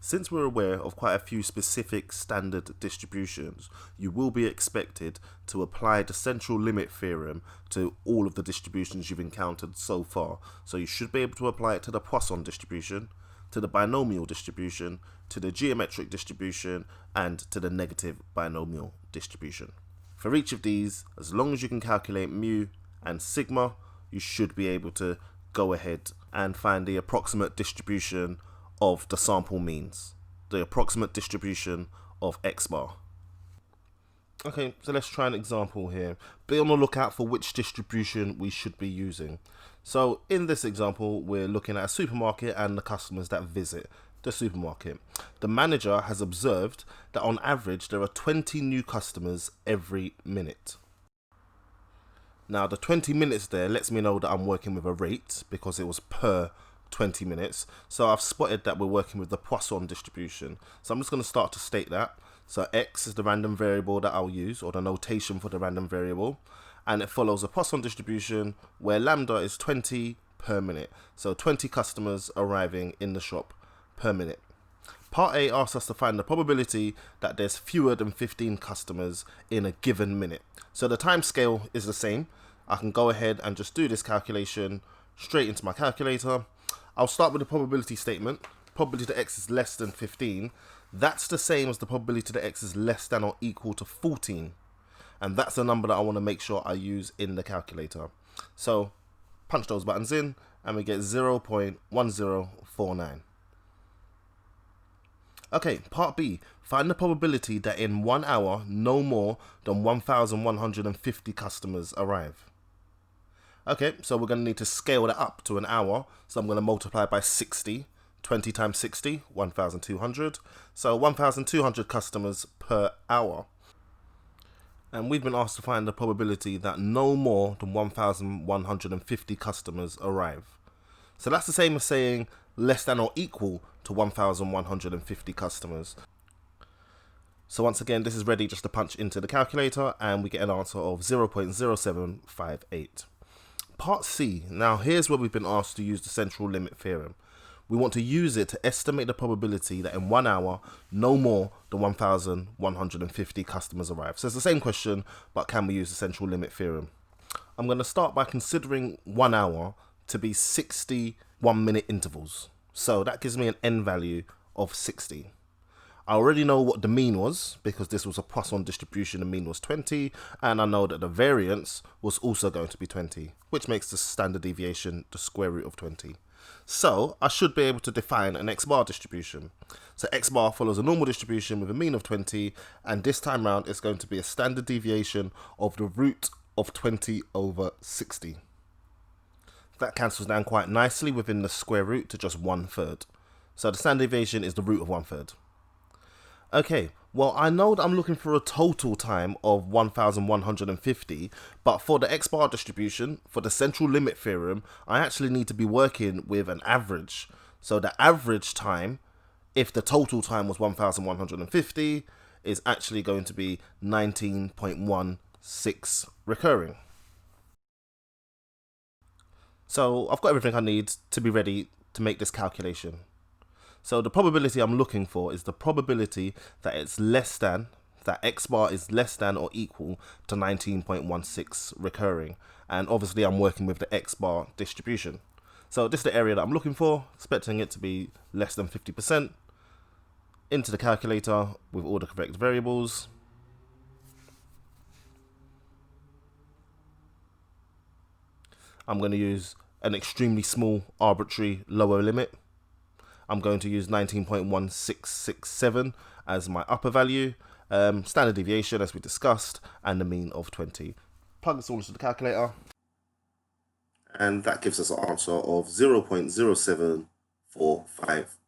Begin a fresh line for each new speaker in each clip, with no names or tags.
Since we're aware of quite a few specific standard distributions, you will be expected to apply the central limit theorem to all of the distributions you've encountered so far. So you should be able to apply it to the Poisson distribution, to the binomial distribution, to the geometric distribution, and to the negative binomial distribution. For each of these, as long as you can calculate mu and sigma, you should be able to go ahead and find the approximate distribution of the sample means, the approximate distribution of x bar. Okay, so let's try an example here. Be on the lookout for which distribution we should be using. So in this example, we're looking at a supermarket and the customers that visit the supermarket. The manager has observed that on average there are 20 new customers every minute. Now the 20 minutes there lets me know that I'm working with a rate because it was per 20 minutes. So I've spotted that we're working with the Poisson distribution. So I'm just going to start to state that. So x is the random variable that I'll use, or the notation for the random variable. And it follows a Poisson distribution where lambda is 20 per minute. So 20 customers arriving in the shop per minute. Part A asks us to find the probability that there's fewer than 15 customers in a given minute. So the time scale is the same. I can go ahead and just do this calculation straight into my calculator. I'll start with the probability statement. Probability that x is less than 15. That's the same as the probability that x is less than or equal to 14. And that's the number that I want to make sure I use in the calculator. So punch those buttons in and we get 0.1049. Okay, part B. Find the probability that in 1 hour, no more than 1,150 customers arrive. Okay, so we're going to need to scale that up to an hour. So I'm going to multiply by 60. 20 times 60, 1,200. So 1,200 customers per hour. And we've been asked to find the probability that no more than 1,150 customers arrive. So that's the same as saying less than or equal to 1,150 customers. So once again, this is ready just to punch into the calculator and we get an answer of 0.0758. Part C. Now here's where we've been asked to use the central limit theorem. We want to use it to estimate the probability that in 1 hour, no more than 1,150 customers arrive. So it's the same question, but can we use the central limit theorem? I'm going to start by considering 1 hour to be 60 1-minute intervals. So that gives me an n value of 60. I already know what the mean was because this was a Poisson distribution, the mean was 20, and I know that the variance was also going to be 20, which makes the standard deviation the square root of 20. So I should be able to define an x bar distribution. So x bar follows a normal distribution with a mean of 20, and this time round it's going to be a standard deviation of the root of 20 over 60. That cancels down quite nicely within the square root to just 1/3. So the standard deviation is the root of 1/3. Okay, well I know that I'm looking for a total time of 1,150, but for the x bar distribution, for the central limit theorem, I actually need to be working with an average. So the average time, if the total time was 1,150, is actually going to be 19.16 recurring. So I've got everything I need to be ready to make this calculation. So the probability I'm looking for is the probability that it's less than, that x bar is less than or equal to 19.16 recurring. And obviously I'm working with the x bar distribution. So this is the area that I'm looking for, expecting it to be less than 50%. Into the calculator with all the correct variables. I'm going to use an extremely small arbitrary lower limit. I'm going to use 19.1667 as my upper value, standard deviation as we discussed, and the mean of 20. Plug this all into the calculator. And that gives us an answer of 0.0745.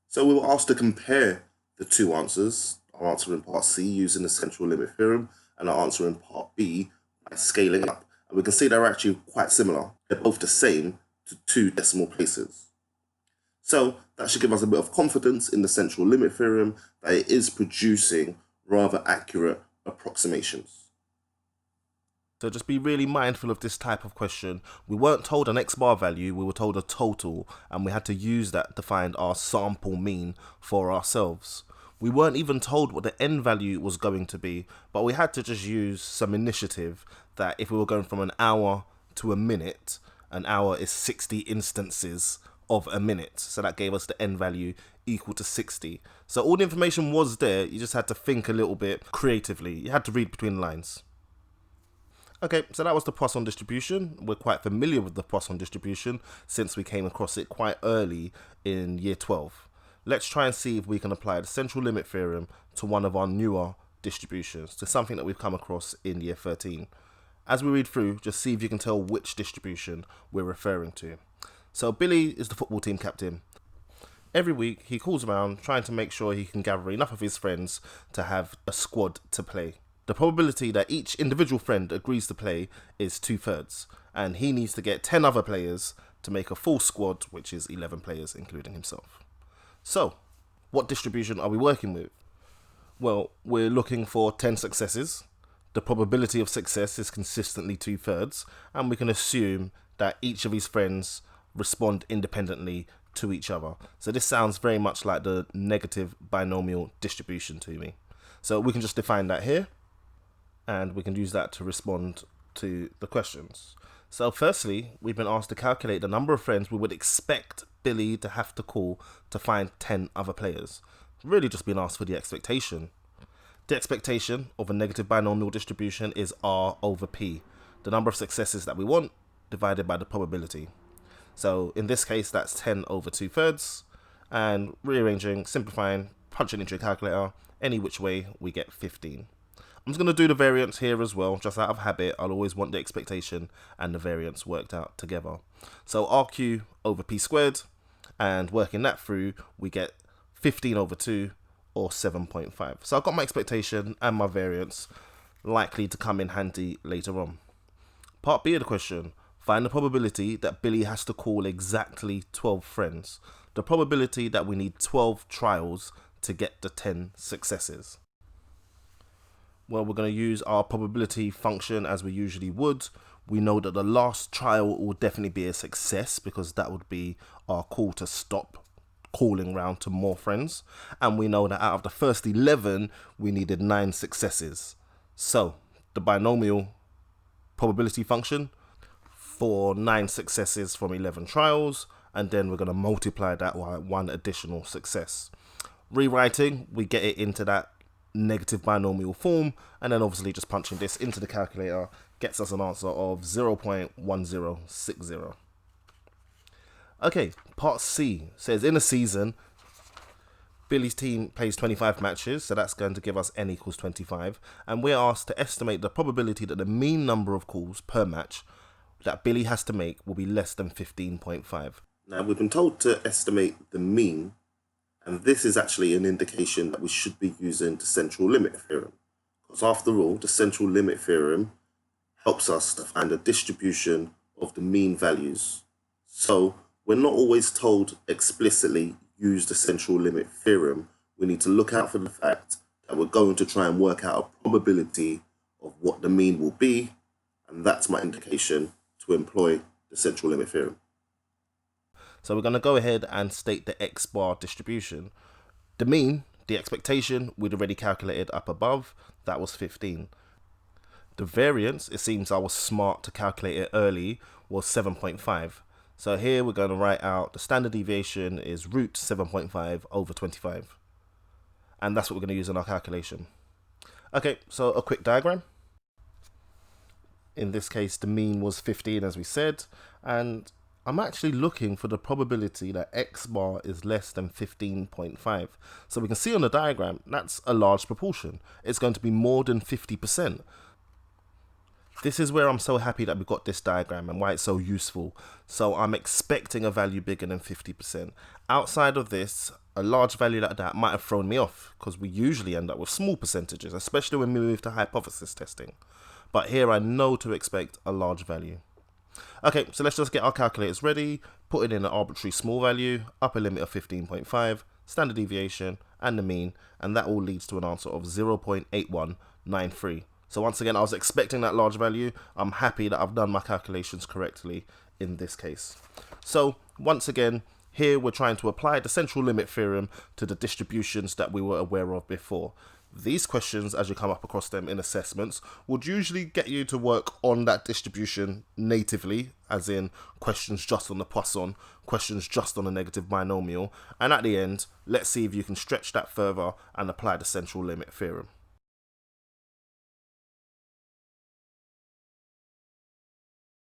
So we were asked to compare the two answers, our answer in part C using the central limit theorem, and our answer in part B by scaling up. And we can see they're actually quite similar. They're both the same to 2 decimal places. So that should give us a bit of confidence in the central limit theorem that it is producing rather accurate approximations. So just be really mindful of this type of question. We weren't told an X bar value, we were told a total, and we had to use that to find our sample mean for ourselves. We weren't even told what the n value was going to be, but we had to just use some initiative that if we were going from an hour to a minute, an hour is 60 instances of a minute. So that gave us the n value equal to 60. So all the information was there, you just had to think a little bit creatively. You had to read between the lines. Okay, so that was the Poisson distribution. We're quite familiar with the Poisson distribution since we came across it quite early in year 12. Let's try and see if we can apply the Central Limit Theorem to one of our newer distributions, to something that we've come across in year 13. As we read through, just see if you can tell which distribution we're referring to. So Billy is the football team captain. Every week he calls around trying to make sure he can gather enough of his friends to have a squad to play. The probability that each individual friend agrees to play is 2/3, and he needs to get 10 other players to make a full squad, which is 11 players including himself. So, what distribution are we working with? Well, we're looking for 10 successes. The probability of success is consistently 2/3, and we can assume that each of his friends respond independently to each other. So this sounds very much like the negative binomial distribution to me. So we can just define that here, and we can use that to respond to the questions. So firstly, we've been asked to calculate the number of friends we would expect Billy to have to call to find 10 other players. Really just been asked for the expectation. The expectation of a negative binomial distribution is R over P, the number of successes that we want divided by the probability. So in this case, that's 10 over 2/3, and rearranging, simplifying, punching into a calculator, any which way, we get 15. I'm just going to do the variance here as well, just out of habit. I'll always want the expectation and the variance worked out together. So RQ over P squared, and working that through, we get 15 over 2, or 7.5. So I've got my expectation and my variance, likely to come in handy later on. Part B of the question, find the probability that Billy has to call exactly 12 friends. The probability that we need 12 trials to get the 10 successes. Well, we're going to use our probability function as we usually would. We know that the last trial will definitely be a success because that would be our call to stop calling round to more friends, and we know that out of the first 11 we needed 9 successes. So the binomial probability function for 9 successes from 11 trials, and then we're going to multiply that by 1 additional success. Rewriting, we get it into that negative binomial form, and then obviously just punching this into the calculator gets us an answer of 0.1060. Okay, part C says in a season, Billy's team plays 25 matches, so that's going to give us n equals 25, and we're asked to estimate the probability that the mean number of calls per match that Billy has to make will be less than 15.5. Now, we've been told to estimate the mean, and this is actually an indication that we should be using the Central Limit Theorem, because after all, the Central Limit Theorem helps us to find a distribution of the mean values. So we're not always told explicitly use the Central Limit Theorem. We need to look out for the fact that we're going to try and work out a probability of what the mean will be, and that's my indication to employ the Central Limit Theorem. So we're going to go ahead and state the X bar distribution. The mean, the expectation, we'd already calculated up above, that was 15. The variance, it seems I was smart to calculate it early, was 7.5. So here we're going to write out the standard deviation is root 7.5 over 25. And that's what we're going to use in our calculation. Okay, so a quick diagram. In this case, the mean was 15 as we said, and I'm actually looking for the probability that X bar is less than 15.5. So we can see on the diagram, that's a large proportion. It's going to be more than 50%. This is where I'm so happy that we got this diagram and why it's so useful. So I'm expecting a value bigger than 50%. Outside of this, a large value like that might have thrown me off because we usually end up with small percentages, especially when we move to hypothesis testing. But here I know to expect a large value. Okay, so let's just get our calculators ready, put in an arbitrary small value, upper limit of 15.5, standard deviation, and the mean, and that all leads to an answer of 0.8193. So once again, I was expecting that large value. I'm happy that I've done my calculations correctly in this case. So once again, here we're trying to apply the central limit theorem to the distributions that we were aware of before. These questions, as you come up across them in assessments, would usually get you to work on that distribution natively, as in questions just on the Poisson, questions just on the negative binomial, and at the end, let's see if you can stretch that further and apply the central limit theorem.